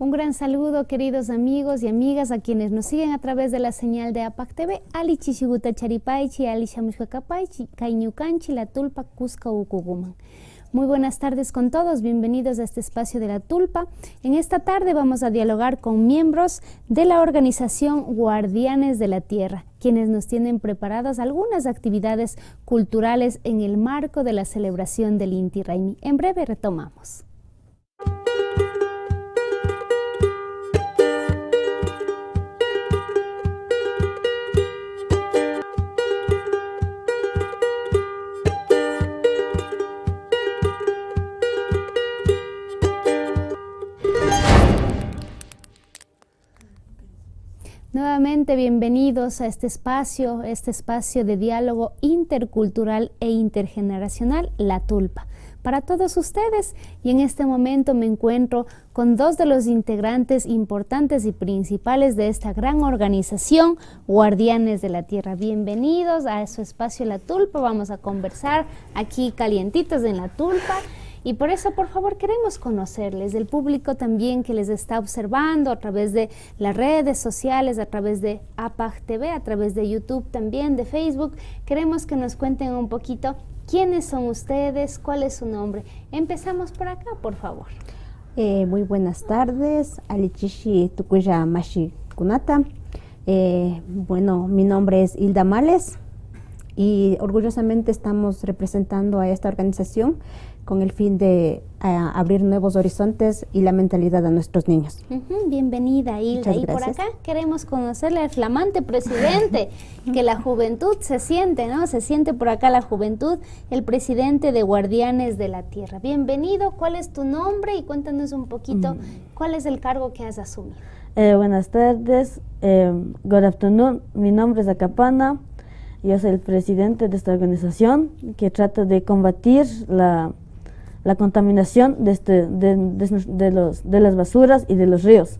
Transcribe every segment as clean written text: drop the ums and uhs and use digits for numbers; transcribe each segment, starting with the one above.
Un gran saludo, queridos amigos y amigas, a quienes nos siguen a través de la señal de APAC TV. Ali Chishiguta Charipaichi, Ali Shamushkakapaichi, Kaiñukanchi, La Tulpa, Cusca, Ucuguman. Muy buenas tardes con todos, bienvenidos a este espacio de La Tulpa. En esta tarde vamos a dialogar con miembros de la organización Guardianes de la Tierra, quienes nos tienen preparadas algunas actividades culturales en el marco de la celebración del Inti Raymi. En breve retomamos. Nuevamente bienvenidos a este espacio de diálogo intercultural e intergeneracional, La Tulpa, para todos ustedes. Y en este momento me encuentro con dos de los integrantes importantes y principales de esta gran organización, Guardianes de la Tierra. Bienvenidos a su espacio La Tulpa, vamos a conversar aquí calientitos en La Tulpa. Y por eso, por favor, queremos conocerles, el público también que les está observando a través de las redes sociales, a través de APAC TV, a través de YouTube también, de Facebook. Queremos que nos cuenten un poquito quiénes son ustedes, cuál es su nombre. Empezamos por acá, por favor. Muy buenas tardes, Alichishi Tukuya Mashi Kunata. Bueno, mi nombre es Hilda Males y orgullosamente estamos representando a esta organización con el fin de abrir nuevos horizontes y la mentalidad a nuestros niños. Bienvenida, Hilda. Y por acá queremos conocerle al flamante presidente, que la juventud se siente, ¿no? Se siente por acá la juventud, el presidente de Guardianes de la Tierra. Bienvenido, ¿cuál es tu nombre? Y cuéntanos un poquito, ¿cuál es el cargo que has asumido? Buenas tardes, good afternoon, mi nombre es Acapana, yo soy el presidente de esta organización que trata de combatir la contaminación de las basuras y de los ríos.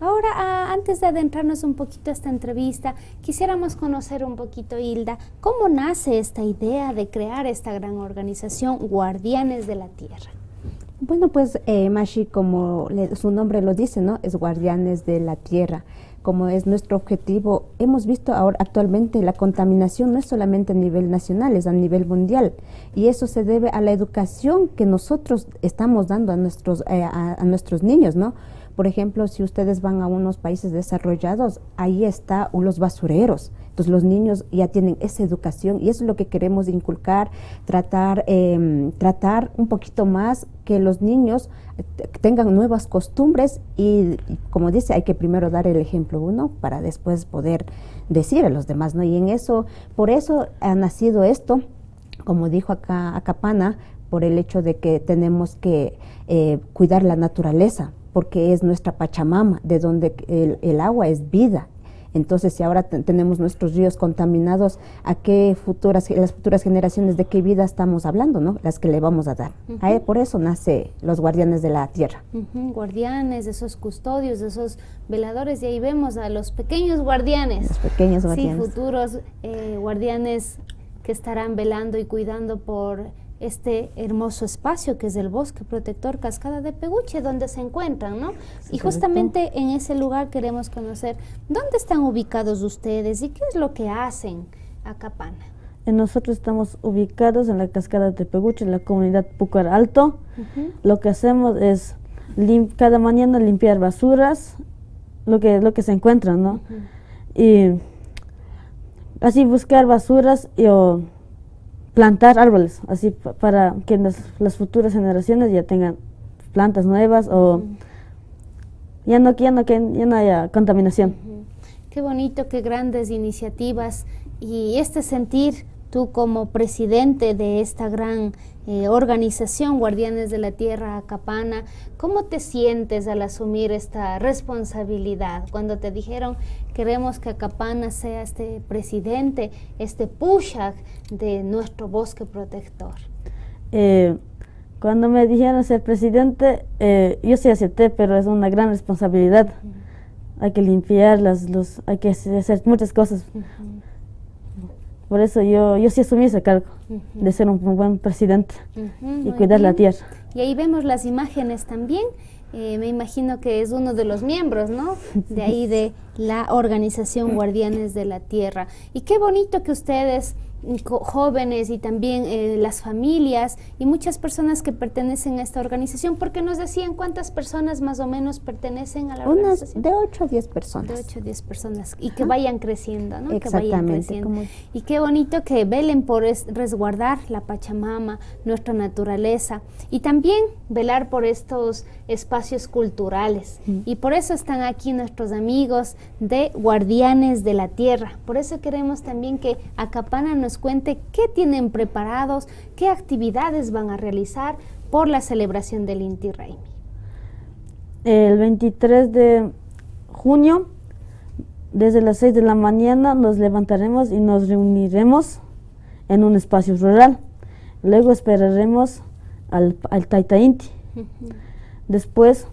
Ahora, antes de adentrarnos un poquito a esta entrevista, quisiéramos conocer un poquito, Hilda, ¿cómo nace esta idea de crear esta gran organización Guardianes de la Tierra? Bueno, pues Mashi, como su nombre lo dice, ¿no? Es Guardianes de la Tierra. Como es nuestro objetivo, hemos visto ahora actualmente la contaminación no es solamente a nivel nacional, es a nivel mundial. Y eso se debe a la educación que nosotros estamos dando a nuestros niños, ¿no? Por ejemplo, si ustedes van a unos países desarrollados, ahí están los basureros. Entonces los niños ya tienen esa educación y eso es lo que queremos inculcar, tratar un poquito más que los niños tengan nuevas costumbres y como dice, hay que primero dar el ejemplo uno para después poder decir a los demás, ¿no? Y en eso, por eso ha nacido esto, como dijo acá Acapana, por el hecho de que tenemos que cuidar la naturaleza, porque es nuestra Pachamama, de donde el agua es vida. Entonces, si ahora tenemos nuestros ríos contaminados, ¿a las futuras generaciones de qué vida estamos hablando, no? Las que le vamos a dar. Por eso nace los Guardianes de la Tierra. Guardianes, esos custodios, esos veladores, y ahí vemos a los pequeños guardianes. Los pequeños guardianes. Sí, futuros guardianes que estarán velando y cuidando por este hermoso espacio que es el Bosque Protector Cascada de Peguche, donde se encuentran, ¿no? Y justamente en ese lugar queremos conocer dónde están ubicados ustedes y qué es lo que hacen, Acapana. Nosotros estamos ubicados en la Cascada de Peguche, en la comunidad Pucar Alto. Lo que hacemos es cada mañana limpiar basuras, lo que se encuentra, ¿no? Y así buscar basuras y plantar árboles, así para que las futuras generaciones ya tengan plantas nuevas o ya no haya contaminación. Qué bonito, qué grandes iniciativas y este sentir, tú como presidente de esta gran organización Guardianes de la Tierra, Acapana, ¿cómo te sientes al asumir esta responsabilidad? Cuando te dijeron, queremos que Acapana sea este presidente, este pushak de nuestro bosque protector. Cuando me dijeron ser presidente, yo sí acepté, pero es una gran responsabilidad. Hay que limpiar, hay que hacer muchas cosas. Por eso yo sí asumí ese cargo de ser un buen presidente y cuidar la tierra. Y ahí vemos las imágenes también Me imagino que es uno de los miembros, ¿no? De ahí de la organización Guardianes de la Tierra. Y qué bonito que ustedes, jóvenes y también las familias y muchas personas que pertenecen a esta organización, porque nos decían cuántas personas más o menos pertenecen a la organización. De 8 a 10 personas. De 8 a 10 personas y que vayan creciendo, ¿no? Exactamente. Que vayan creciendo. Y qué bonito que velen por resguardar la Pachamama, nuestra naturaleza, y también velar por estos espacios culturales. Y por eso están aquí nuestros amigos de Guardianes de la Tierra. Por eso queremos también que Acapana nos cuente qué tienen preparados, qué actividades van a realizar por la celebración del Inti Raymi. El 23 de junio, desde las 6 de la mañana, nos levantaremos y nos reuniremos en un espacio rural. Luego esperaremos al Taita Inti. Después,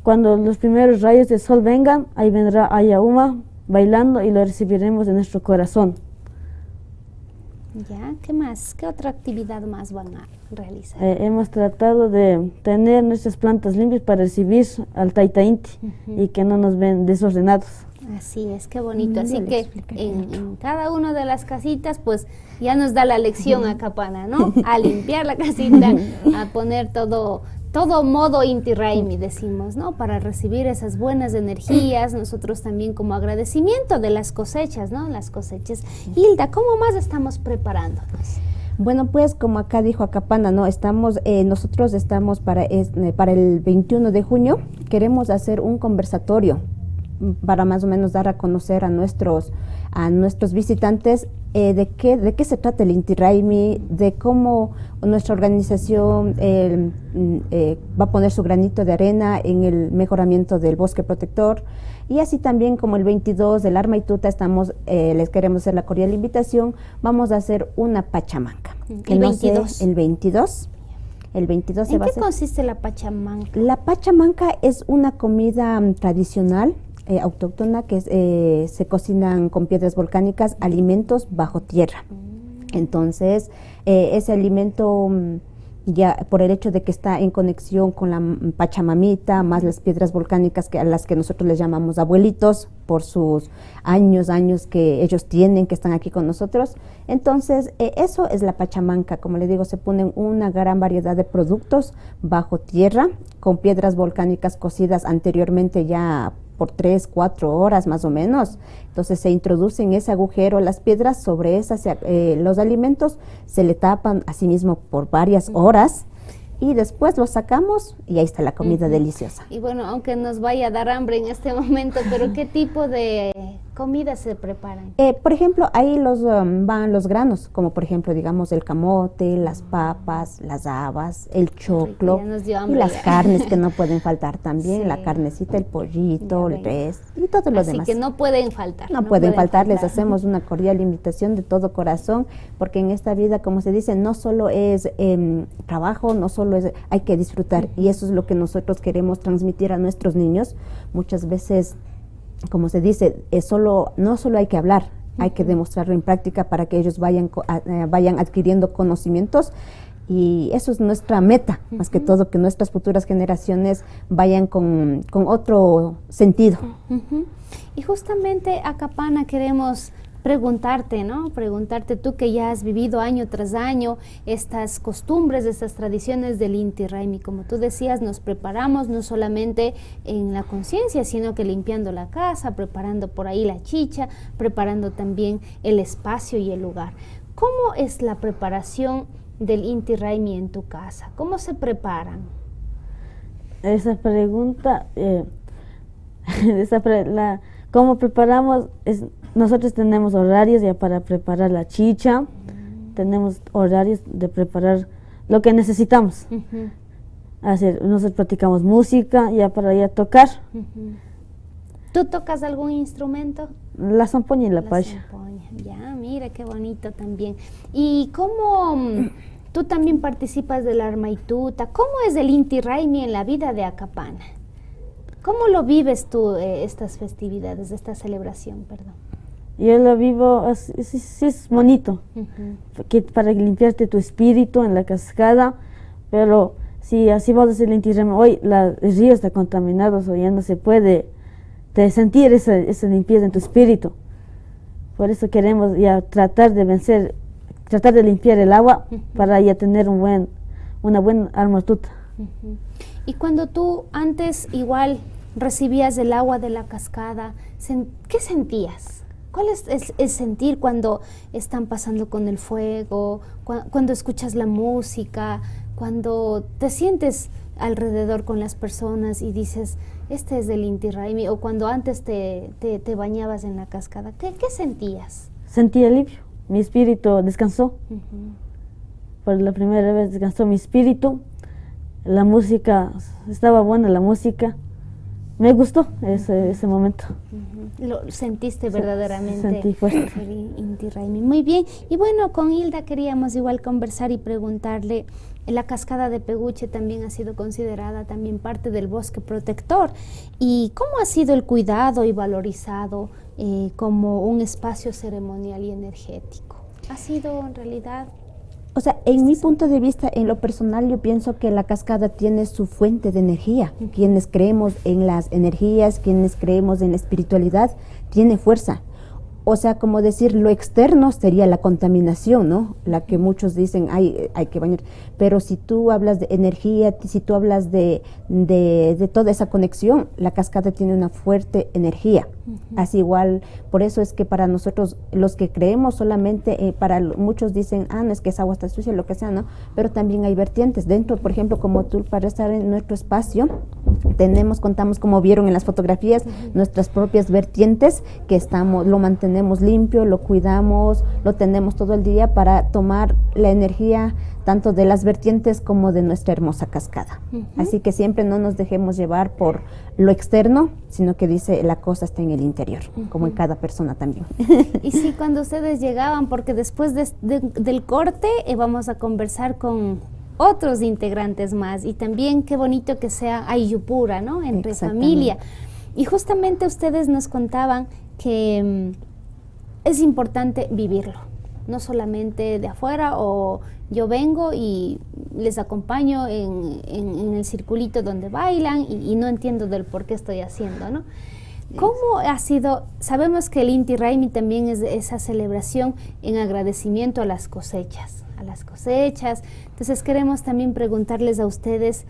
cuando los primeros rayos de sol vengan, ahí vendrá Ayauma bailando y lo recibiremos en nuestro corazón. Ya, ¿qué más? ¿Qué otra actividad más van a realizar? Hemos tratado de tener nuestras plantas limpias para recibir al Taita Inti y que no nos ven desordenados. Así es, qué bonito. Así que en cada una de las casitas, pues ya nos da la lección Acapana, ¿no? A limpiar la casita, a poner todo modo Inti Raymi, decimos, ¿no? Para recibir esas buenas energías, nosotros también como agradecimiento de las cosechas, ¿no? Las cosechas. Hilda, ¿cómo más estamos preparándonos? Bueno, pues como acá dijo Acapana, ¿no? Nosotros estamos para el 21 de junio, queremos hacer un conversatorio para más o menos dar a conocer a nuestros visitantes de qué se trata el Inti Raymi, de cómo nuestra organización va a poner su granito de arena en el mejoramiento del bosque protector. Y así también como el 22 del Arma y Tuta les queremos hacer la cordial invitación, vamos a hacer una pachamanca. ¿El 22? El 22. El 22 se va a hacer. ¿En qué consiste la pachamanca? La pachamanca es una comida tradicional, autóctona, que se cocinan con piedras volcánicas, alimentos bajo tierra. Entonces, ese alimento, ya por el hecho de que está en conexión con la Pachamamita, más las piedras volcánicas a las que nosotros les llamamos abuelitos, por sus años que ellos tienen, que están aquí con nosotros. Entonces, eso es la pachamanca. Como le digo, se ponen una gran variedad de productos bajo tierra, con piedras volcánicas cocidas anteriormente ya por 3-4 horas más o menos. Entonces se introducen ese agujero las piedras, sobre esas los alimentos se le tapan a sí mismo por varias horas y después los sacamos y ahí está la comida deliciosa. Y bueno, aunque nos vaya a dar hambre en este momento, pero ¿qué tipo de comida se preparan? Por ejemplo, ahí van los granos, como por ejemplo, digamos, el camote, las papas, las habas, el choclo y las carnes que no pueden faltar también, sí. La carnecita, el pollito, el res y todo lo demás. Así que no pueden faltar. No pueden faltar, les hacemos una cordial invitación de todo corazón, porque en esta vida, como se dice, no solo es trabajo, no solo hay que disfrutar, y eso es lo que nosotros queremos transmitir a nuestros niños. Muchas veces, como se dice, no solo hay que hablar, hay que demostrarlo en práctica para que ellos vayan adquiriendo conocimientos, y eso es nuestra meta, más que todo, que nuestras futuras generaciones vayan con otro sentido. Y justamente, Acapana, queremos preguntarte, ¿no? Preguntarte tú que ya has vivido año tras año estas costumbres, estas tradiciones del Inti Raymi. Como tú decías, nos preparamos no solamente en la conciencia, sino que limpiando la casa, preparando por ahí la chicha, preparando también el espacio y el lugar. ¿Cómo es la preparación del Inti Raymi en tu casa? ¿Cómo se preparan? Esa pregunta, ¿cómo preparamos? Nosotros tenemos horarios ya para preparar la chicha, tenemos horarios de preparar lo que necesitamos. Nosotros practicamos música ya para tocar. ¿Tú tocas algún instrumento? La zampoña y la pacha. Ya, mira qué bonito también. ¿Y cómo tú también participas del Arma y Tuta? ¿Cómo es el Inti Raymi en la vida de Acapana? ¿Cómo lo vives tú estas festividades, esta celebración, perdón? Yo lo vivo, sí es bonito, para limpiarte tu espíritu en la cascada, pero Si así vamos a decir el Inti Raymi, hoy el río está contaminado, o ya no se puede sentir esa limpieza en tu espíritu. Por eso queremos ya tratar de vencer, tratar de limpiar el agua para ya tener una buena alma tuta. Y cuando tú antes igual recibías el agua de la cascada, ¿qué sentías? ¿Cuál es el sentir cuando están pasando con el fuego, cuando escuchas la música, cuando te sientes alrededor con las personas y dices, este es del Inti Raymi, o cuando antes te bañabas en la cascada? ¿Qué sentías? Sentí alivio, mi espíritu descansó. Por la primera vez descansó mi espíritu. La música, estaba buena la música. Me gustó ese momento. Lo sentiste verdaderamente. Sentí fuerte. El Inti Raymi. Muy bien. Y bueno, con Hilda queríamos igual conversar y preguntarle, la cascada de Peguche también ha sido considerada también parte del bosque protector. ¿Y cómo ha sido el cuidado y valorizado como un espacio ceremonial y energético? ¿Ha sido en realidad? O sea, en mi punto de vista, en lo personal, yo pienso que la cascada tiene su fuente de energía. Quienes creemos en las energías, quienes creemos en la espiritualidad, tiene fuerza. O sea, como decir, lo externo sería la contaminación, ¿no? La que muchos dicen, hay que bañar. Pero si tú hablas de energía, si tú hablas de toda esa conexión, la cascada tiene una fuerte energía. Así igual, por eso es que para nosotros, los que creemos solamente, muchos dicen, no es que esa agua está sucia, lo que sea, ¿no? Pero también hay vertientes. Dentro, por ejemplo, como tú, para estar en nuestro espacio, contamos, como vieron en las fotografías, nuestras propias vertientes, que lo mantenemos limpio, lo cuidamos, lo tenemos todo el día para tomar la energía tanto de las vertientes como de nuestra hermosa cascada. Así que siempre no nos dejemos llevar por lo externo, sino que dice la cosa está en el interior, como en cada persona también. Y sí, cuando ustedes llegaban, porque después del corte vamos a conversar con otros integrantes más, y también qué bonito que sea Ayllupura, ¿no? Entre familia. Y justamente ustedes nos contaban que es importante vivirlo, no solamente de afuera, o yo vengo y les acompaño en el circulito donde bailan y no entiendo del por qué estoy haciendo, ¿no? ¿Cómo ha sido? Sabemos que el Inti Raymi también es esa celebración en agradecimiento a las cosechas, Entonces queremos también preguntarles a ustedes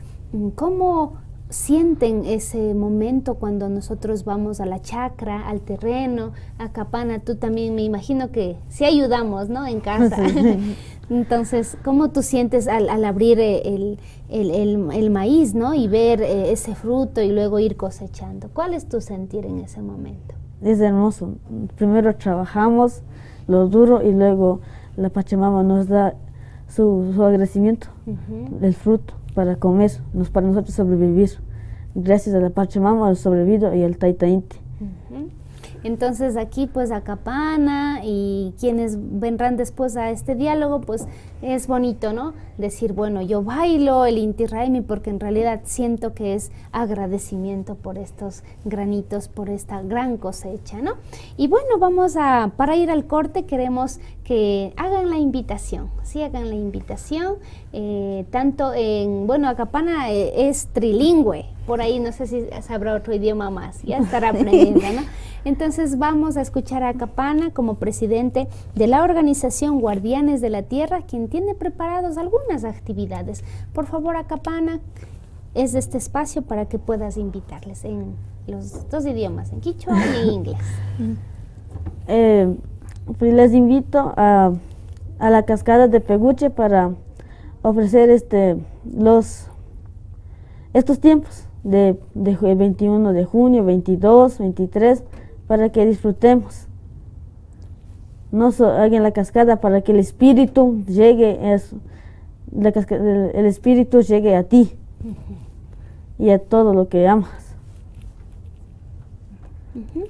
cómo sienten ese momento cuando nosotros vamos a la chacra, al terreno, a Capana. Tú también me imagino que sí ayudamos, ¿no? En casa. Sí. Entonces, ¿cómo tú sientes al abrir el maíz, ¿no? Y ver ese fruto y luego ir cosechando? ¿Cuál es tu sentir en ese momento? Es hermoso. Primero trabajamos lo duro y luego la Pachamama nos da su agradecimiento, el fruto para comer, para nosotros sobrevivir. Gracias a la Pachamama al sobrevivido y al Taita Inti. Entonces aquí pues a Capana y quienes vendrán después a este diálogo, pues es bonito, ¿no? Decir, bueno, yo bailo el Inti Raymi porque en realidad siento que es agradecimiento por estos granitos, por esta gran cosecha, ¿no? Y bueno, para ir al corte, queremos que hagan la invitación, sí, hagan la invitación, tanto a Capana es trilingüe, por ahí no sé si sabrá otro idioma más, ya estará aprendiendo, ¿no? Entonces vamos a escuchar a Capana como presidente de la organización Guardianes de la Tierra, quien tiene preparados algunas actividades. Por favor, Capana, es este espacio para que puedas invitarles en los dos idiomas, en quichua y en inglés. Pues les invito a la cascada de Peguche para ofrecer estos tiempos de 21 de junio, 22, 23, para que disfrutemos. No hagan la cascada para que el espíritu llegue, el espíritu llegue a ti y a todo lo que amas.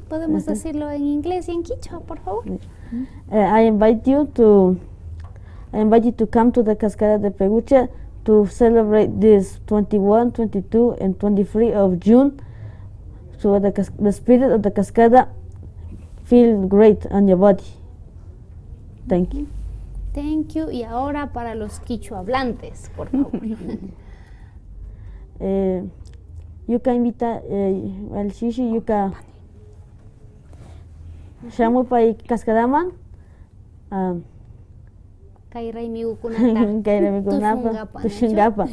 ¿Podemos decirlo en inglés y en quichua, por favor? I invite you to come to the Cascada de Peguche to celebrate this 21, 22, and 23 of June. So the spirit of the cascada feel great on your body. Thank you. Thank you. Y ahora para los quichua hablantes, por favor. yuka invita al shishi yuka shamupa y cascadaman Tushungapa.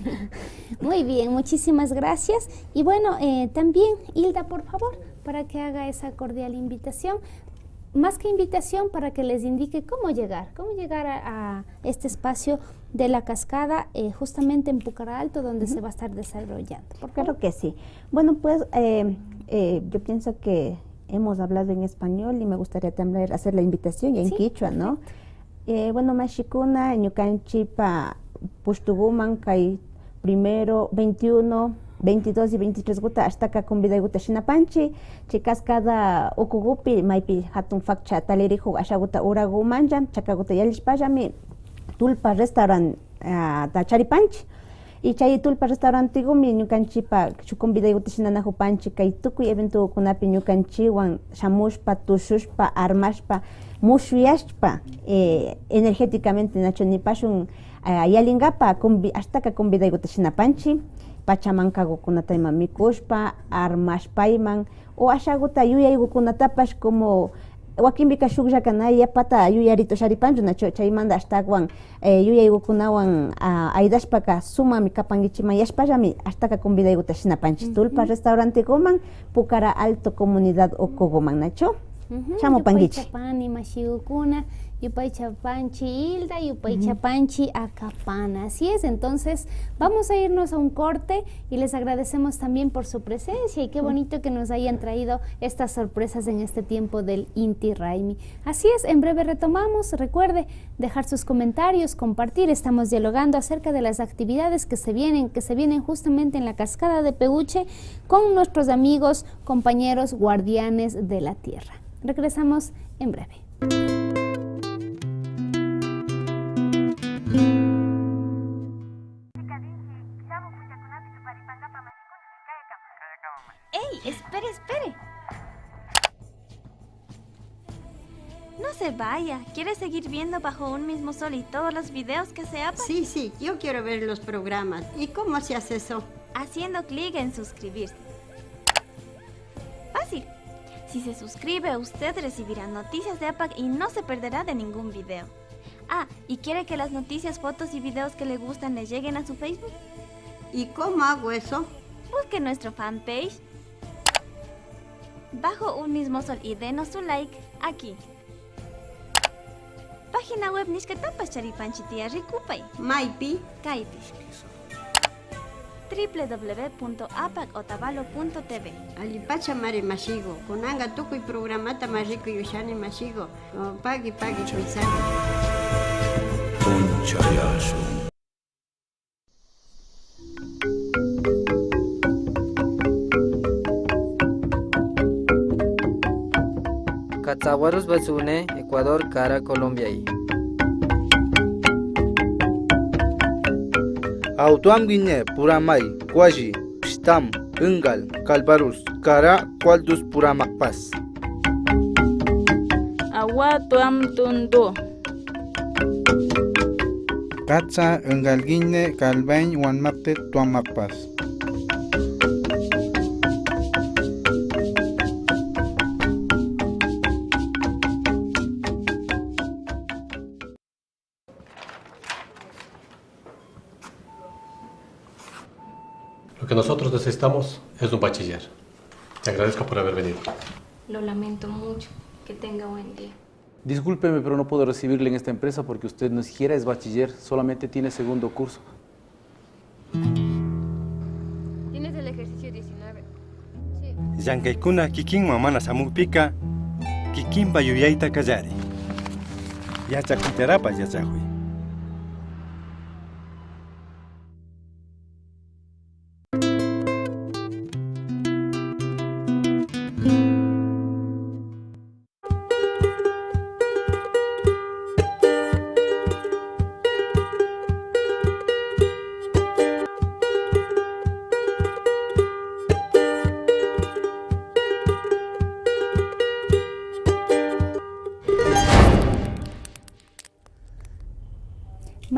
Muy bien, muchísimas gracias. Y bueno, también Hilda, por favor, para que haga esa cordial invitación. Más que invitación, para que les indique cómo llegar a este espacio de la cascada, justamente en Pucará Alto, donde se va a estar desarrollando. Claro que sí. Bueno, pues yo pienso que hemos hablado en español y me gustaría también hacer la invitación en quichua, ¿no? Bueno, mashikuna, ñukanchipa pushtuguman kay primero, 21, 22 y 23 guta hasta acá con vida guta shinapanchi, chicas cada ukugupi maipi hatun fakcha talirijo ashaguta uragu manjam, chakaguta yalishpajami tulpa restaurant da charipanchi. Y chay tulpa restaurantigumi ñukanchipa shukun vida guta shinanajo panchi kay tukuy evento kunapi ñukanchiwan shamushpa, tushushpa, armashpa, mushuyashpa energéticamente nacho nipashun yalingapa hasta ka convida iguta shinapanchi pachamankago kunatayma mikushpa armashpayman o ashaguta yuyaygukunatapash como wakinbika shukllakanaya pata yuyarito sharipanchu nacho chaymanda hastagwan yuyaygukunawan aydashpaka sumami kapangichiman yashpallami hastaka convidayguta shinapanchi tulpa restaurantegoman Pucará Alto Comunidad Ocogoman nacho. Yupay chapani mashigukuna, yupay chapanchi Hilda, yupay chapanchi Acapana. Así es, entonces vamos a irnos a un corte y les agradecemos también por su presencia y qué bonito que nos hayan traído estas sorpresas en este tiempo del Inti Raymi. Así es, en breve retomamos. Recuerde dejar sus comentarios, compartir. Estamos dialogando acerca de las actividades que se vienen justamente en la cascada de Peguche con nuestros amigos, compañeros, guardianes de la tierra. Regresamos en breve. ¡Ey! ¡Espere! No se vaya. ¿Quiere seguir viendo Bajo un mismo sol y todos los videos que se hagan? Sí, yo quiero ver los programas. ¿Y cómo se hace eso? Haciendo clic en suscribirse. Fácil. Si se suscribe, usted recibirá noticias de APAC y no se perderá de ningún video. ¿Y quiere que las noticias, fotos y videos que le gustan le lleguen a su Facebook? ¿Y cómo hago eso? Busque nuestro fanpage Bajo un mismo sol y denos su like aquí. Página web Nishkatapas Charipanchitia Rikupay. Maipi. Kaipish. www.apacotavalo.tv. Alipacha mare masigo. Kunanga tukuy programata mariko yushani masigo. Pagi chuisani. Punchayasu. Catzahuaros Basune, Ecuador, Cara, Colombia. Autuam Guinea, Puramay, Kwaji, Pstam, Ungal, Calvarus, Cara, Qualdus Puramakpas. Agua Tuam Tundu. Katza, Ungal Guinea, Calvain, Wanmapte, Tuamakpas. Lo que nosotros necesitamos es un bachiller. Te agradezco por haber venido. Lo lamento mucho. Que tenga buen día. Discúlpeme, pero no puedo recibirle en esta empresa porque usted no siquiera es bachiller, solamente tiene segundo curso. ¿Tienes el ejercicio 19? Sí. Yankaykuna kikin mamana samukpika, kikin bayuyaita kallari. Yachakuytarapa yachakuy.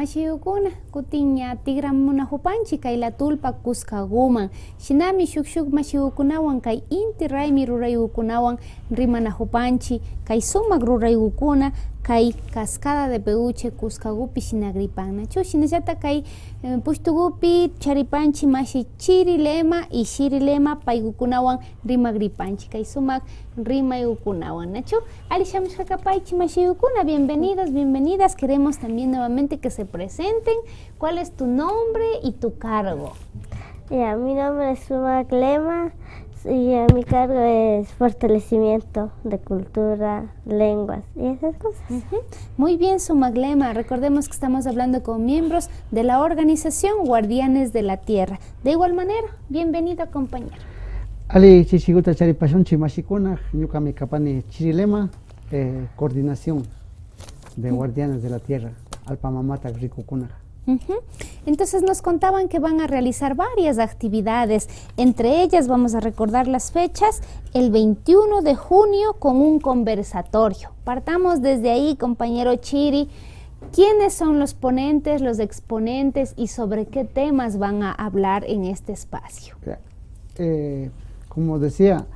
Mashiyukuna kutiña tigramuna hupanchi kay la tulpa kuskaguman. Shinami shukshuk mashiyukunawan kay inti raymi rurayukunawan rimana hupanchi kay sumak rurayukuna kay cascada de Peguche kuskagupi shinagripanna. Shinallata kay pushtugupi charipanchi mashi chirilema y shirilema paygukunawan rimagripanchi kay sumak rimayukunawan. Nachu alishamishkakapaychi mashiyukuna, bienvenidos, bienvenidas. Queremos también nuevamente que se presenten. ¿Cuál es tu nombre y tu cargo? Ya, mi nombre es Sumac Lema y mi cargo es fortalecimiento de cultura, lenguas y esas cosas. Muy bien, Sumac Lema. Recordemos que estamos hablando con miembros de la organización Guardianes de la Tierra. De igual manera, bienvenido, compañero. Ali Chichiguta Charipashon Chimashikuna, Yukami Kapani Chirilema, coordinación de Guardianes de la Tierra, Alpamamata Ricukuna. Entonces nos contaban que van a realizar varias actividades, entre ellas vamos a recordar las fechas, el 21 de junio con un conversatorio. Partamos desde ahí, compañero Chiri, ¿quiénes son los ponentes, los exponentes y sobre qué temas van a hablar en este espacio? Como decía,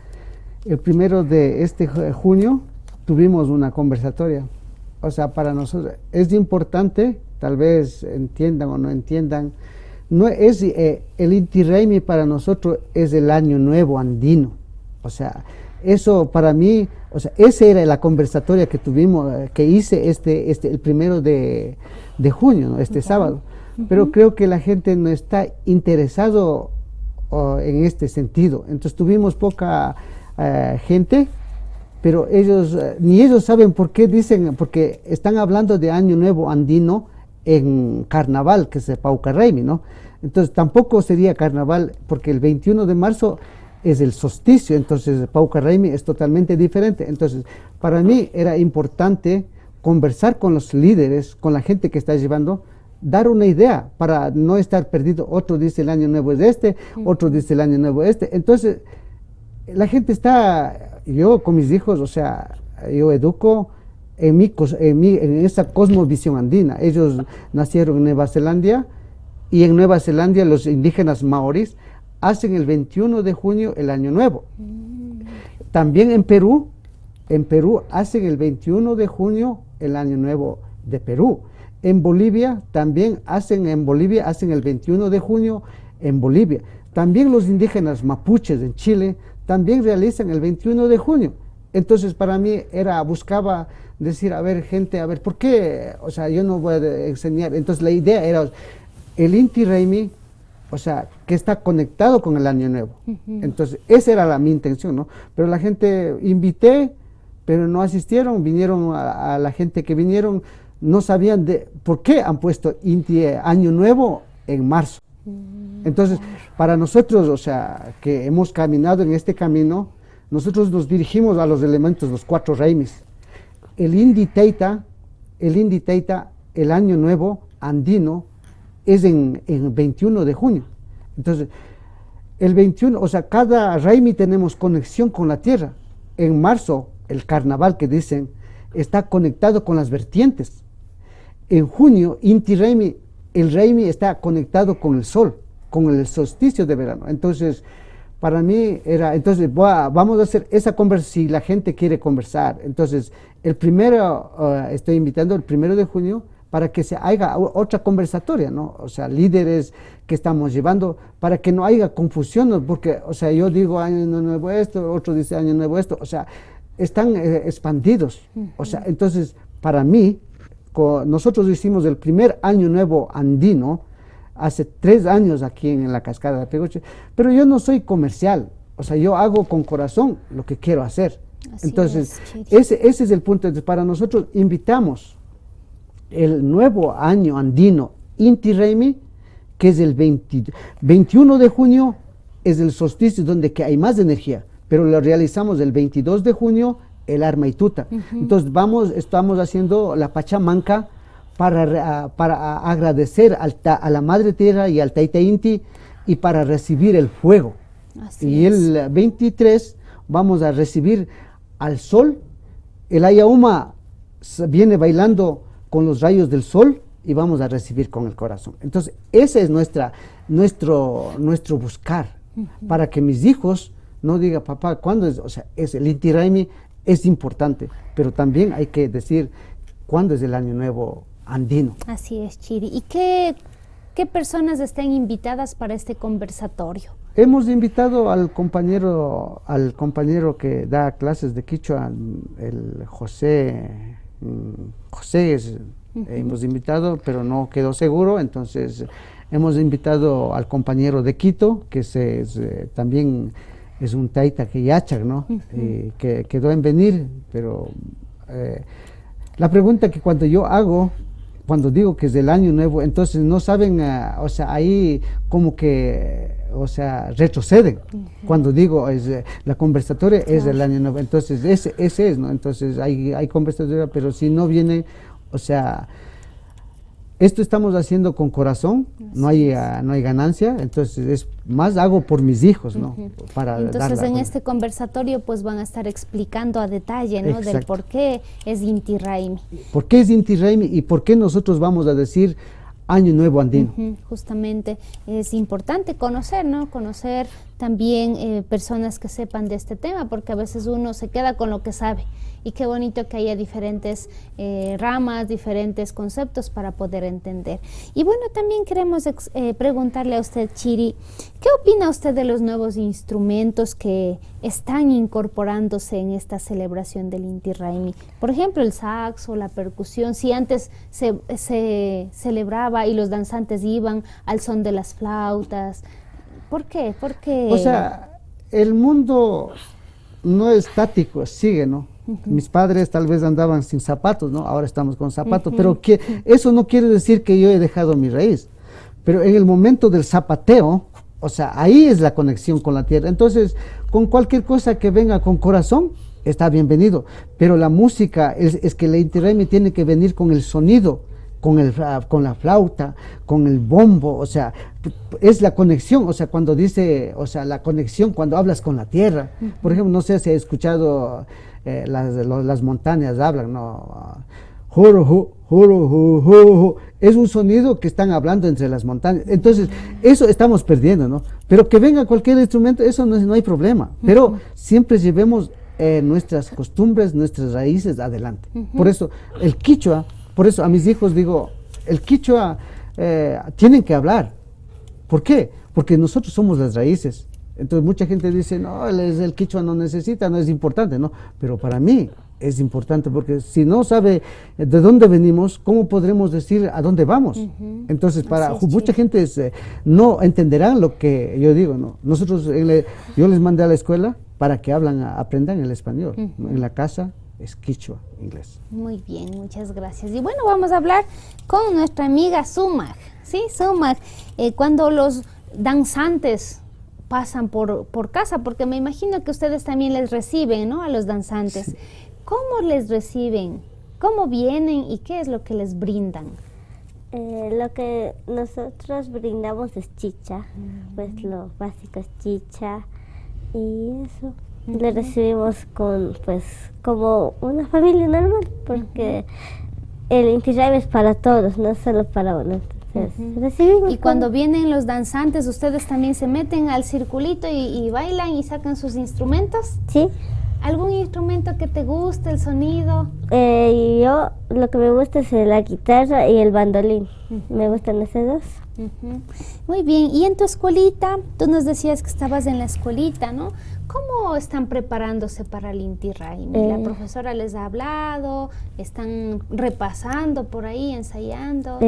el 1 de este junio tuvimos una conversatoria, o sea, para nosotros es importante. Tal vez entiendan o no entiendan, no es el Inti Raymi para nosotros es el año nuevo andino, o sea, eso para mí, o sea, esa era la conversatoria que tuvimos, que hice el 1 de junio, ¿no? Sábado, pero creo que la gente no está interesado en este sentido, entonces tuvimos poca gente, pero ellos, ni ellos saben por qué dicen, porque están hablando de año nuevo andino en carnaval, que es Pauca Raymi, ¿no? Entonces tampoco sería carnaval, porque el 21 de marzo es el solsticio, entonces Pauca Raymi es totalmente diferente. Entonces, para mí era importante conversar con los líderes, con la gente que está llevando, dar una idea para no estar perdido. Otro dice el año nuevo es este, otro dice el año nuevo es este. Entonces, la gente está, yo con mis hijos, o sea, yo educo en esa cosmovisión andina. Ellos nacieron en Nueva Zelanda y en Nueva Zelanda los indígenas maoris hacen el 21 de junio el año nuevo. También en Perú hacen el 21 de junio el año nuevo de Perú. En Bolivia también hacen el 21 de junio en Bolivia. También los indígenas mapuches en Chile también realizan el 21 de junio. Entonces para mí buscaba decir, a ver gente, a ver, ¿por qué? O sea, yo no voy a enseñar. Entonces la idea era el Inti Raymi, o sea, que está conectado con el año nuevo. Entonces esa era mi intención, ¿no? Pero la gente invité, pero no asistieron, vinieron a la gente que vinieron, no sabían por qué han puesto Inti año nuevo en marzo. Entonces, para nosotros, o sea, que hemos caminado en este camino, nosotros nos dirigimos a los elementos, los 4 Raymis. El Inti Tayta, el año nuevo andino, es en 21 de junio. Entonces, el 21, o sea, cada Raymi tenemos conexión con la tierra. En marzo, el carnaval que dicen, está conectado con las vertientes. En junio, Inti Raymi, el Raymi está conectado con el sol, con el solsticio de verano. Entonces, para mí era, entonces vamos a hacer esa conversación si la gente quiere conversar. Entonces, estoy invitando el 1 de junio para que se haga otra conversatoria, ¿no? O sea, líderes que estamos llevando, para que no haya confusión, porque, o sea, yo digo año nuevo esto, otro dice año nuevo esto, o sea, están expandidos. O sea, entonces, para mí, nosotros hicimos el primer año nuevo andino, hace 3 años aquí en la cascada de Peguche, pero yo no soy comercial, o sea, yo hago con corazón lo que quiero hacer. Entonces, ese es el punto. Entonces, para nosotros invitamos el nuevo año andino Inti Raymi, que es el 21 de junio, es el solsticio donde que hay más energía, pero lo realizamos el 22 de junio, el Arma Ituta. Entonces, estamos haciendo la Pachamanca, para agradecer a la Madre Tierra y al Tayta Inti y para recibir el fuego. Y el 23 vamos a recibir al sol. El Ayauma viene bailando con los rayos del sol y vamos a recibir con el corazón. Entonces, ese es nuestro buscar, para que mis hijos no digan, papá, ¿cuándo es? O sea, el Inti Raymi es importante, pero también hay que decir cuándo es el Año Nuevo andino. Así es, Chiri. ¿Y qué personas están invitadas para este conversatorio? Hemos invitado al compañero que da clases de quichua, el José hemos invitado, pero no quedó seguro, entonces hemos invitado al compañero de Quito, que también es un taita que yachak, ¿no? Que quedó en venir, pero la pregunta que cuando digo que es del Año Nuevo, entonces no saben, o sea, ahí como que, o sea, retroceden. Cuando digo la conversatoria es del Año Nuevo, entonces ese es, ¿no? Entonces hay conversatoria, pero si no viene, o sea, esto estamos haciendo con corazón, no hay ganancia, entonces es más hago por mis hijos, ¿no? Entonces en este conversatorio pues van a estar explicando a detalle, ¿no? Del por qué es Inti Raymi. ¿Por qué es Inti Raymi y por qué nosotros vamos a decir Año Nuevo andino? Justamente es importante conocer, ¿no? Conocer también personas que sepan de este tema, porque a veces uno se queda con lo que sabe. Y qué bonito que haya diferentes ramas, diferentes conceptos para poder entender. Y bueno, también queremos preguntarle a usted, Chiri, ¿qué opina usted de los nuevos instrumentos que están incorporándose en esta celebración del Inti Raymi? Por ejemplo, el saxo, la percusión, si antes se celebraba y los danzantes iban al son de las flautas, ¿por qué? O sea, el mundo no es estático, sigue, ¿no? Mis padres tal vez andaban sin zapatos, ¿no? Ahora estamos con zapatos, pero eso no quiere decir que yo he dejado mi raíz. Pero en el momento del zapateo, o sea, ahí es la conexión con la tierra. Entonces, con cualquier cosa que venga con corazón, está bienvenido. Pero la música, es que el Inti Raymi tiene que venir con el sonido, con la flauta, con el bombo, o sea, es la conexión, o sea, cuando dice, o sea, la conexión cuando hablas con la tierra. Por ejemplo, no sé si he escuchado las montañas hablan, ¿no? Es un sonido que están hablando entre las montañas. Entonces, eso estamos perdiendo, ¿no? Pero que venga cualquier instrumento, eso no hay problema. Pero siempre llevemos nuestras costumbres, nuestras raíces adelante. Por eso, el quichua, por eso a mis hijos digo, el quichua tienen que hablar. ¿Por qué? Porque nosotros somos las raíces. Entonces mucha gente dice, no, el quichua no necesita, no es importante, ¿no? Pero para mí es importante, porque si no sabe de dónde venimos, ¿cómo podremos decir a dónde vamos? Entonces para mucha gente no entenderán lo que yo digo, ¿no? Nosotros, yo les mandé a la escuela para que aprendan el español, ¿no? En la casa es quichua, inglés. Muy bien, muchas gracias. Y bueno, vamos a hablar con nuestra amiga Sumag, ¿sí? Sumag, cuando los danzantes pasan por casa, porque me imagino que ustedes también les reciben, ¿no? A los danzantes. Sí. ¿Cómo les reciben? ¿Cómo vienen y qué es lo que les brindan? Lo que nosotros brindamos es chicha, pues lo básico es chicha y eso. Le recibimos como una familia normal, porque el Inti Raymi es para todos, no solo para uno. Y cuando vienen los danzantes, ¿ustedes también se meten al circulito y bailan y sacan sus instrumentos? Sí. ¿Algún instrumento que te guste, el sonido? Yo lo que me gusta es la guitarra y el bandolín. Me gustan esos dos. Muy bien. ¿Y en tu escuelita? Tú nos decías que estabas en la escuelita, ¿no? ¿Cómo están preparándose para el Inti Raymi? ¿La profesora les ha hablado? ¿Están repasando por ahí, ensayando?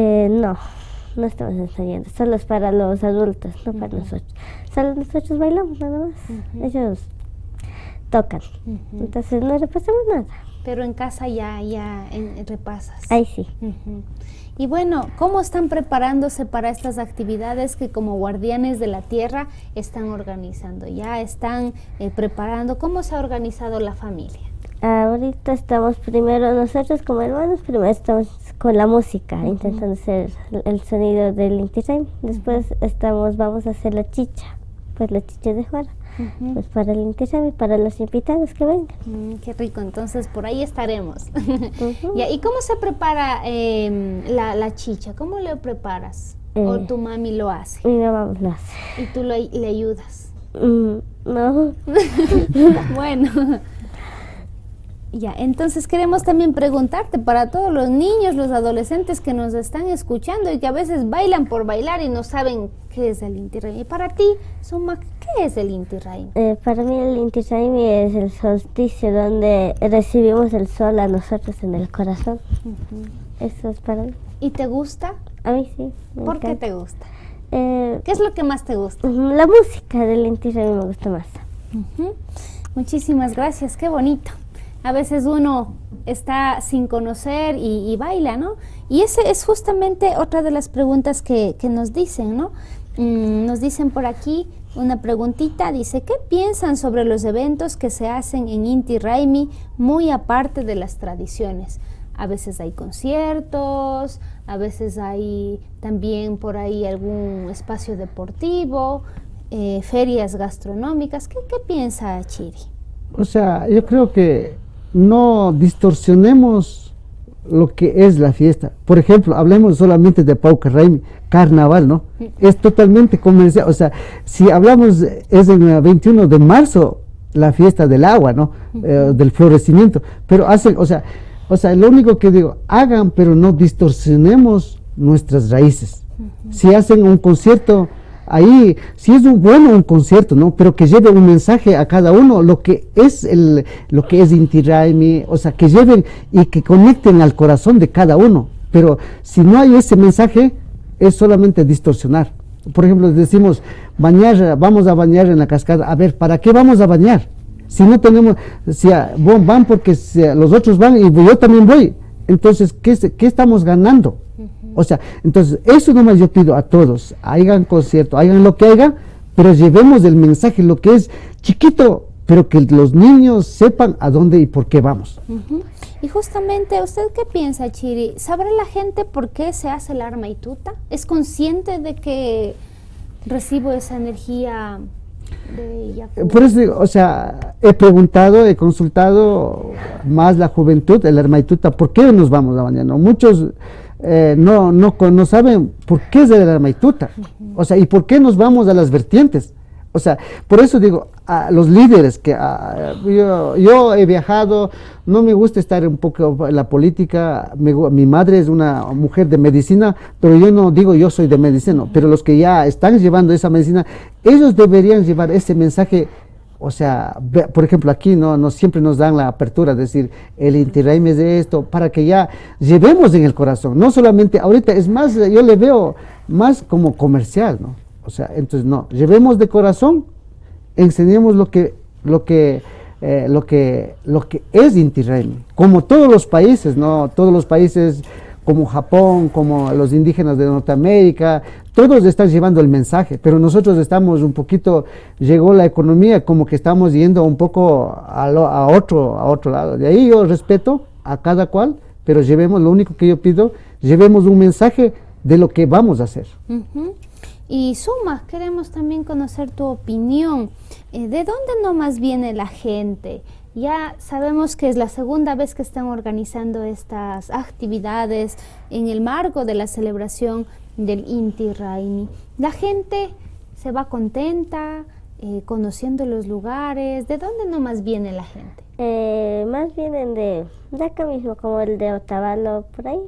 No estamos ensayando. Solo es para los adultos, no para nosotros. Solo nosotros bailamos nada más. Ellos tocan. Entonces no repasamos nada. Pero en casa ya repasas. Ahí sí. Y bueno, ¿cómo están preparándose para estas actividades que como guardianes de la tierra están organizando? ¿Ya están preparando? ¿Cómo se ha organizado la familia? Ahorita estamos primero, nosotros como hermanos, primero estamos con la música, intentando hacer el sonido del Inti Raymi. Después vamos a hacer la chicha, pues la chicha de Juara. pues para el Inti Raymi, para los invitados que vengan. Qué rico, entonces por ahí estaremos. Ya, ¿y cómo se prepara la chicha? ¿Cómo lo preparas? ¿O tu mami lo hace? Mi mamá lo hace. ¿Y tú le ayudas? No. Bueno. Ya, entonces queremos también preguntarte para todos los niños, los adolescentes que nos están escuchando y que a veces bailan por bailar y no saben qué es el Inti Raymi. Para ti, Suma, ¿qué es el Inti Raymi? Para mí el Inti Raymi es el solsticio donde recibimos el sol a nosotros en el corazón. Eso es para mí. ¿Y te gusta? A mí sí. ¿Por qué te gusta? ¿Qué es lo que más te gusta? La música del Inti Raymi me gusta más. Muchísimas gracias, qué bonito. A veces uno está sin conocer y baila, ¿no? Y ese es justamente otra de las preguntas que nos dicen, ¿no? Nos dicen por aquí una preguntita, dice, ¿qué piensan sobre los eventos que se hacen en Inti Raymi muy aparte de las tradiciones? A veces hay conciertos, a veces hay también por ahí algún espacio deportivo, ferias gastronómicas. ¿Qué piensa Chiri? O sea, yo creo que no distorsionemos lo que es la fiesta. Por ejemplo, hablemos solamente de Pauca Raymi, carnaval, ¿no? Es totalmente comercial. O sea, si hablamos, es el 21 de marzo la fiesta del agua, ¿no? Del florecimiento. Pero hacen, o sea, lo único que digo, hagan, pero no distorsionemos nuestras raíces. Si hacen un concierto ahí, si es un concierto, ¿no? Pero que lleve un mensaje a cada uno, lo que es Inti Raymi, o sea, que lleven y que conecten al corazón de cada uno. Pero si no hay ese mensaje, es solamente distorsionar. Por ejemplo, decimos, vamos a bañar en la cascada. A ver, ¿para qué vamos a bañar? Si no tenemos, van porque los otros van y yo también voy. Entonces, ¿qué estamos ganando? O sea, entonces, eso nomás yo pido a todos, hagan concierto, hagan lo que hagan, pero llevemos el mensaje, lo que es chiquito, pero que los niños sepan a dónde y por qué vamos. Y justamente, ¿usted qué piensa, Chiri? ¿Sabrá la gente por qué se hace el arma ituta? ¿Es consciente de que recibo esa energía de Yacu? Por eso digo, o sea, he preguntado, he consultado más la juventud, el arma ituta, ¿por qué nos vamos a bañar? Muchos no saben por qué es el arma ituta, o sea, y por qué nos vamos a las vertientes. O sea, por eso digo, a los líderes que yo he viajado, no me gusta estar un poco en la política, mi madre es una mujer de medicina, pero yo no digo yo soy de medicina, pero los que ya están llevando esa medicina, ellos deberían llevar ese mensaje. O sea, por ejemplo, aquí no siempre nos dan la apertura, decir, el Inti Raymi es de esto, para que ya llevemos en el corazón, no solamente, ahorita es más, yo le veo más como comercial, ¿no? O sea, entonces no, llevemos de corazón, enseñemos lo que es Inti Raymi, como todos los países, ¿no? Todos los países como Japón, como los indígenas de Norteamérica, todos están llevando el mensaje, pero nosotros estamos un poquito, llegó la economía, como que estamos yendo un poco a otro lado. De ahí yo respeto a cada cual, pero llevemos, lo único que yo pido, llevemos un mensaje de lo que vamos a hacer. Y Suma, queremos también conocer tu opinión. ¿De dónde nomás viene la gente? Ya sabemos que es la segunda vez que están organizando estas actividades en el marco de la celebración del Inti Raymi. La gente se va contenta, conociendo los lugares. ¿De dónde nomás viene la gente? Más vienen de acá mismo, como el de Otavalo, por ahí.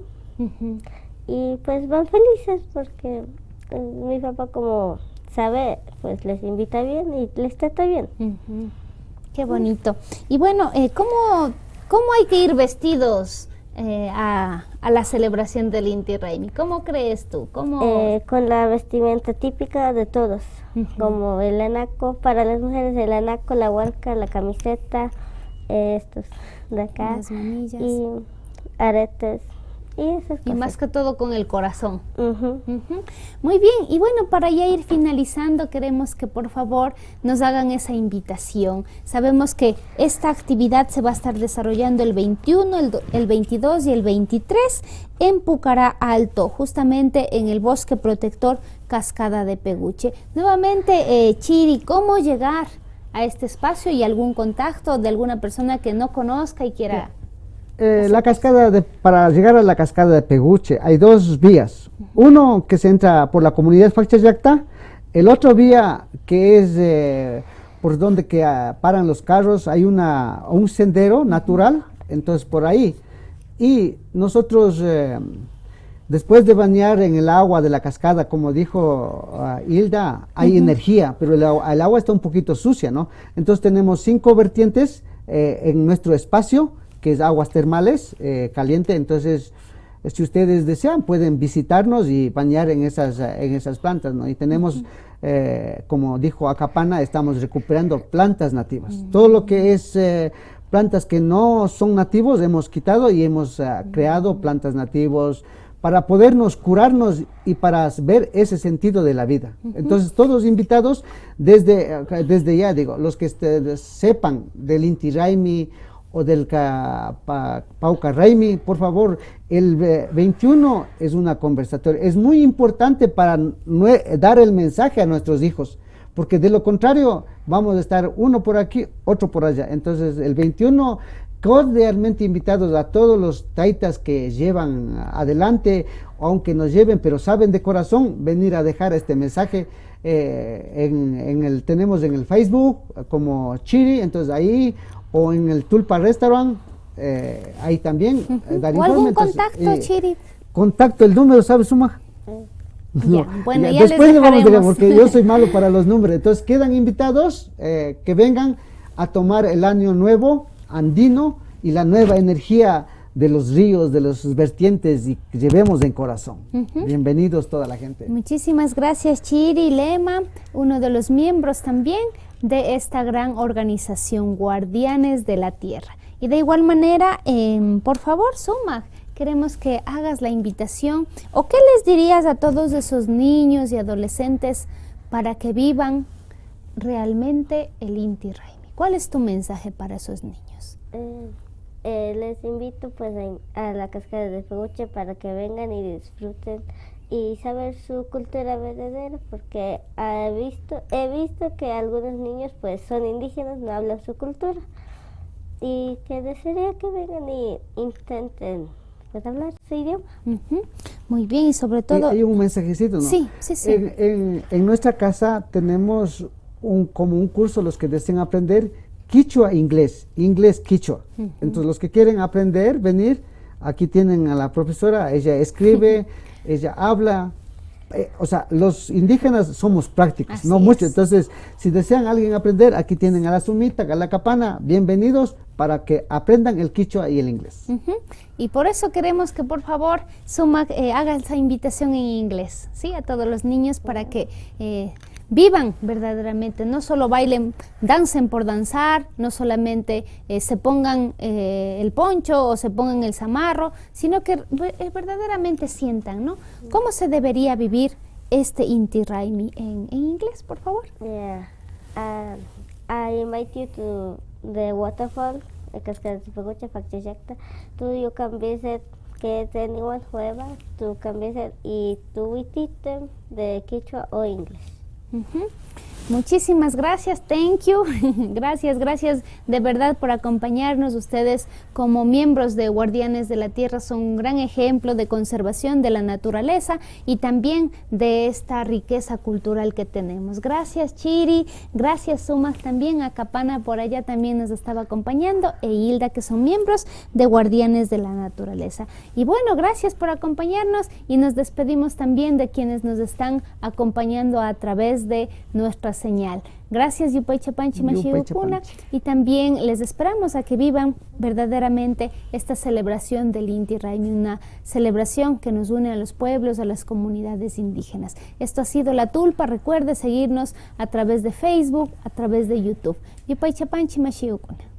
Y pues van felices porque mi papá, como sabe, pues les invita bien y les trata bien. Qué bonito. Y bueno, ¿cómo hay que ir vestidos a la celebración del Inti Raymi? ¿Cómo crees tú? Con la vestimenta típica de todos, como el anaco, para las mujeres el anaco, la huarca, la camiseta, estos de acá, las manillas y aretes. Y esas cosas. Y más que todo con el corazón. Muy bien, y bueno, para ya ir finalizando, queremos que por favor nos hagan esa invitación. Sabemos que esta actividad se va a estar desarrollando el 21, el 22 y el 23 en Pucará Alto, justamente en el Bosque Protector Cascada de Peguche. Nuevamente, Chiri, ¿cómo llegar a este espacio y algún contacto de alguna persona que no conozca y quiera... La cascada para llegar a la cascada de Peguche hay dos vías. Uno que se entra por la comunidad Facchayacta, el otro vía que es por donde que paran los carros, hay un sendero natural, entonces por ahí. Y nosotros, después de bañar en el agua de la cascada, como dijo Hilda, hay energía, pero el agua está un poquito sucia, ¿no? Entonces tenemos 5 vertientes en nuestro espacio, que es aguas termales, caliente. Entonces, si ustedes desean, pueden visitarnos y bañar en esas plantas, ¿no? Y tenemos, como dijo Acapana, estamos recuperando plantas nativas. Todo lo que es plantas que no son nativos hemos quitado y hemos creado plantas nativos para podernos curarnos y para ver ese sentido de la vida. Entonces, todos invitados, desde ya, digo, los que sepan del Inti Raymi o del Pauca Raymi, por favor, el 21 es una conversatoria. Es muy importante para dar el mensaje a nuestros hijos, porque de lo contrario vamos a estar uno por aquí, otro por allá. Entonces, el 21, cordialmente invitados a todos los taitas que llevan adelante, aunque nos lleven, pero saben de corazón, venir a dejar este mensaje. Tenemos en el Facebook como Chiri, entonces ahí, o en el Tulpa Restaurant, ahí también. ¿O algún contacto, Chiri? Contacto, el número, ¿sabes, Suma? Ya, bueno, ya después les vamos a dejaremos. porque yo soy malo para los números. Entonces quedan invitados que vengan a tomar el año nuevo andino y la nueva energía de los ríos, de los vertientes, y que llevemos en corazón. Bienvenidos toda la gente. Muchísimas gracias, Chiri Lema, uno de los miembros también de esta gran organización Guardianes de la Tierra. Y de igual manera, por favor, Suma, queremos que hagas la invitación, o qué les dirías a todos esos niños y adolescentes para que vivan realmente el Inti Raymi. ¿Cuál es tu mensaje para esos niños? Les invito pues a la cascada de Peguche para que vengan y disfruten y saber su cultura verdadera, porque he visto que algunos niños pues son indígenas, no hablan su cultura, y que desearía que vengan y intenten pues hablar su idioma. Muy bien, y sobre todo... Hay un mensajecito, ¿no? Sí. En nuestra casa tenemos como un curso, los que deseen aprender Quichua inglés Quichua. Entonces los que quieren aprender, venir, aquí tienen a la profesora, ella escribe, ella habla, o sea, los indígenas somos prácticos, Así no mucho. es. Entonces, si desean alguien aprender, aquí tienen a la Sumita, a la Capana, bienvenidos para que aprendan el quichua y el inglés. Y por eso queremos que por favor Suma haga esa invitación en inglés, ¿sí? A todos los niños para que vivan verdaderamente, no solo bailen, dancen por danzar, no solamente se pongan el poncho o se pongan el zamarro, sino que verdaderamente sientan, ¿no? ¿Cómo se debería vivir este Inti Raymi en inglés, por favor? Yeah. I invite you to the waterfall, Cascada de Peguche, Facchayacta. You can visit, get anyone whoever, to can visit y to teach them the Quechua or English. Muchísimas gracias, thank you. Gracias de verdad por acompañarnos. Ustedes como miembros de Guardianes de la Tierra son un gran ejemplo de conservación de la naturaleza y también de esta riqueza cultural que tenemos. Gracias, Chiri, gracias, Suma, también a Capana por allá también nos estaba acompañando, e Hilda, que son miembros de Guardianes de la Naturaleza. Y bueno, gracias por acompañarnos y nos despedimos también de quienes nos están acompañando a través de nuestra señal. Gracias, Yupay Chapanchi Mashigukuna, y también les esperamos a que vivan verdaderamente esta celebración del Inti Raymi, una celebración que nos une a los pueblos, a las comunidades indígenas. Esto ha sido La Tulpa. Recuerde seguirnos a través de Facebook, a través de YouTube. Yupay Chapanchi Mashigukuna.